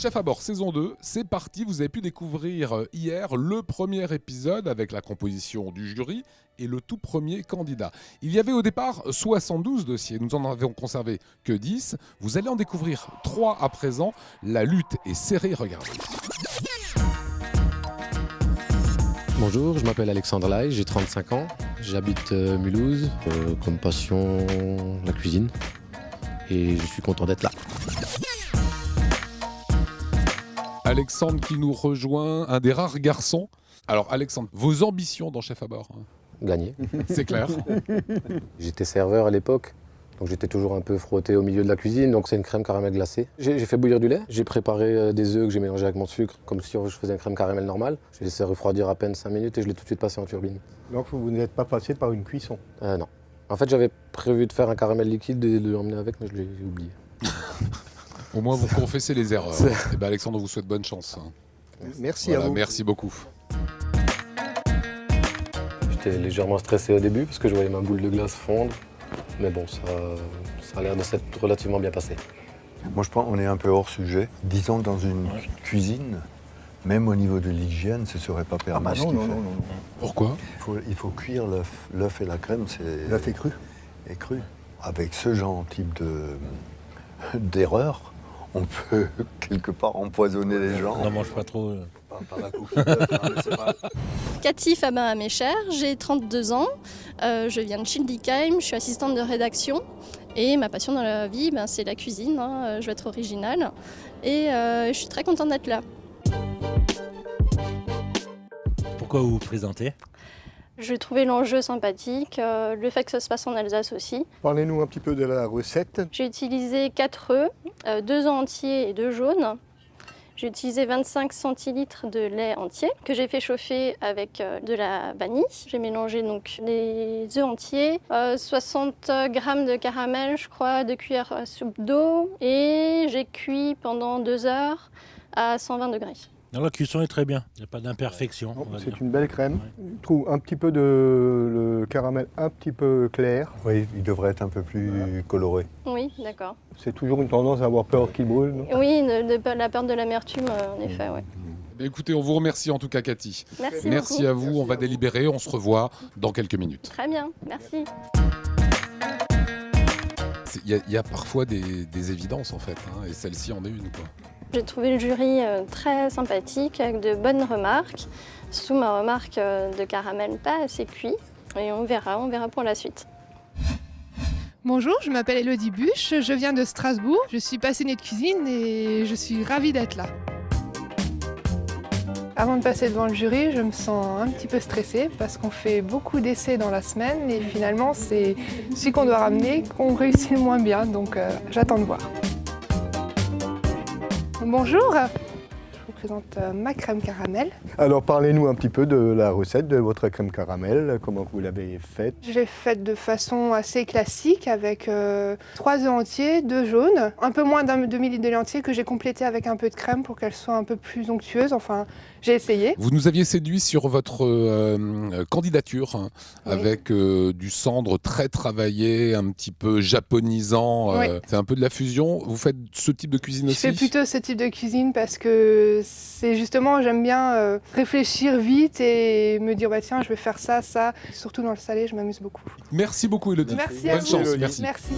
Chef à bord saison 2, c'est parti. Vous avez pu découvrir hier le premier épisode avec la composition du jury et le tout premier candidat. Il y avait au départ 72 dossiers, nous en avons conservé que 10. Vous allez en découvrir 3 à présent. La lutte est serrée, regardez. Bonjour, je m'appelle Alexandre Lai, j'ai 35 ans, j'habite Mulhouse, comme passion la cuisine et je suis content d'être là. Alexandre qui nous rejoint, un des rares garçons. Alors Alexandre, vos ambitions dans Chef à bord? Gagner. C'est clair. J'étais serveur à l'époque, donc j'étais toujours un peu frotté au milieu de la cuisine, donc c'est une crème caramel glacée. J'ai fait bouillir du lait, j'ai préparé des œufs que j'ai mélangés avec mon sucre, comme si je faisais une crème caramel normale. J'ai laissé refroidir à peine 5 minutes et je l'ai tout de suite passé en turbine. Donc vous n'êtes pas passé par une cuisson? Non. En fait, j'avais prévu de faire un caramel liquide et de l'emmener avec, mais je l'ai oublié. Au moins, vous confessez les erreurs. Et ben Alexandre, on vous souhaite bonne chance. Merci Voilà, à vous. merci beaucoup. J'étais légèrement stressé au début parce que je voyais ma boule de glace fondre, mais bon, ça a l'air de s'être relativement bien passé. Moi, je pense qu'on est un peu hors sujet. Disons que dans une cuisine, même au niveau de l'hygiène, ce ne serait pas permis. Non. Pourquoi? Il faut cuire l'œuf. L'œuf et la crème, c'est... L'œuf est cru. Est cru. Avec ce genre type d'erreur, on peut quelque part empoisonner les gens. On n'en mange pas trop. Par la coquille d'œuf, hein, mais c'est pas... Cathy Fabin-Amécher, j'ai 32 ans, je viens de Schildikheim, je suis assistante de rédaction et ma passion dans la vie, c'est la cuisine, je vais être originale et je suis très contente d'être là. Pourquoi vous vous présentez? Je trouvais l'enjeu sympathique, le fait que ça se passe en Alsace aussi. Parlez-nous un petit peu de la recette. J'ai utilisé 4 œufs, 2 œufs entiers et 2 jaunes. J'ai utilisé 25 centilitres de lait entier que j'ai fait chauffer avec de la vanille. J'ai mélangé donc les œufs entiers, 60 g de caramel, je crois, 2 cuillères à soupe d'eau et j'ai cuit pendant 2 heures à 120 degrés. Non, la cuisson est très bien, il n'y a pas d'imperfection. C'est une belle crème. Je trouve un petit peu le caramel un petit peu clair. Oui, il devrait être un peu plus coloré. Oui, d'accord. C'est toujours une tendance à avoir peur qu'il brûle, non? Oui, la peur de l'amertume, en effet, oui. Écoutez, on vous remercie en tout cas, Cathy. Merci beaucoup. à vous, on va délibérer, on se revoit dans quelques minutes. Très bien, merci. Il y a parfois des évidences en fait, et celle-ci en est une, quoi. J'ai trouvé le jury très sympathique, avec de bonnes remarques. Surtout ma remarque de caramel pas assez cuit. Et on verra pour la suite. Bonjour, je m'appelle Elodie Buche, je viens de Strasbourg. Je suis passionnée de cuisine et je suis ravie d'être là. Avant de passer devant le jury, je me sens un petit peu stressée parce qu'on fait beaucoup d'essais dans la semaine et finalement c'est celui qu'on doit ramener qu'on réussit le moins bien, donc j'attends de voir. Bonjour, je vous présente ma crème caramel. Alors parlez-nous un petit peu de la recette de votre crème caramel, comment vous l'avez faite. Je l'ai faite de façon assez classique avec 3 œufs entiers, 2 jaunes, un peu moins d'un demi-litre de lait entier que j'ai complété avec un peu de crème pour qu'elle soit un peu plus onctueuse. Enfin, j'ai essayé. Vous nous aviez séduit sur votre candidature, Oui. avec du cendre très travaillé, un petit peu japonisant. Oui. C'est un peu de la fusion. Vous faites ce type de cuisine Je aussi? fais plutôt ce type de cuisine parce que c'est justement, j'aime bien réfléchir vite et me dire tiens, je vais faire ça. Surtout dans le salé, je m'amuse beaucoup. Merci beaucoup, Elodie. Merci à Bonne vous. chance, Merci. merci.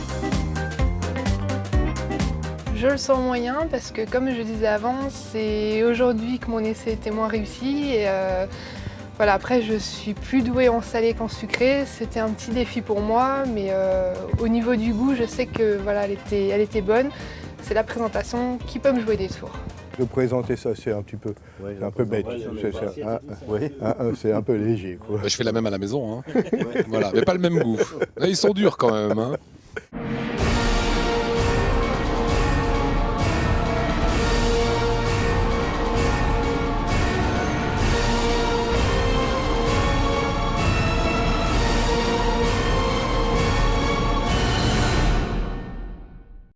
Je le sens moyen parce que comme je disais avant, c'est aujourd'hui que mon essai était moins réussi et voilà, après je suis plus douée en salé qu'en sucré. C'était un petit défi pour moi, mais au niveau du goût, je sais que voilà, elle était bonne. C'est la présentation qui peut me jouer des tours. De présenter ça, c'est un petit peu, c'est un peu bête. C'est un peu léger, quoi. Je fais la même à la maison, voilà, mais pas le même goût. Là, ils sont durs quand même,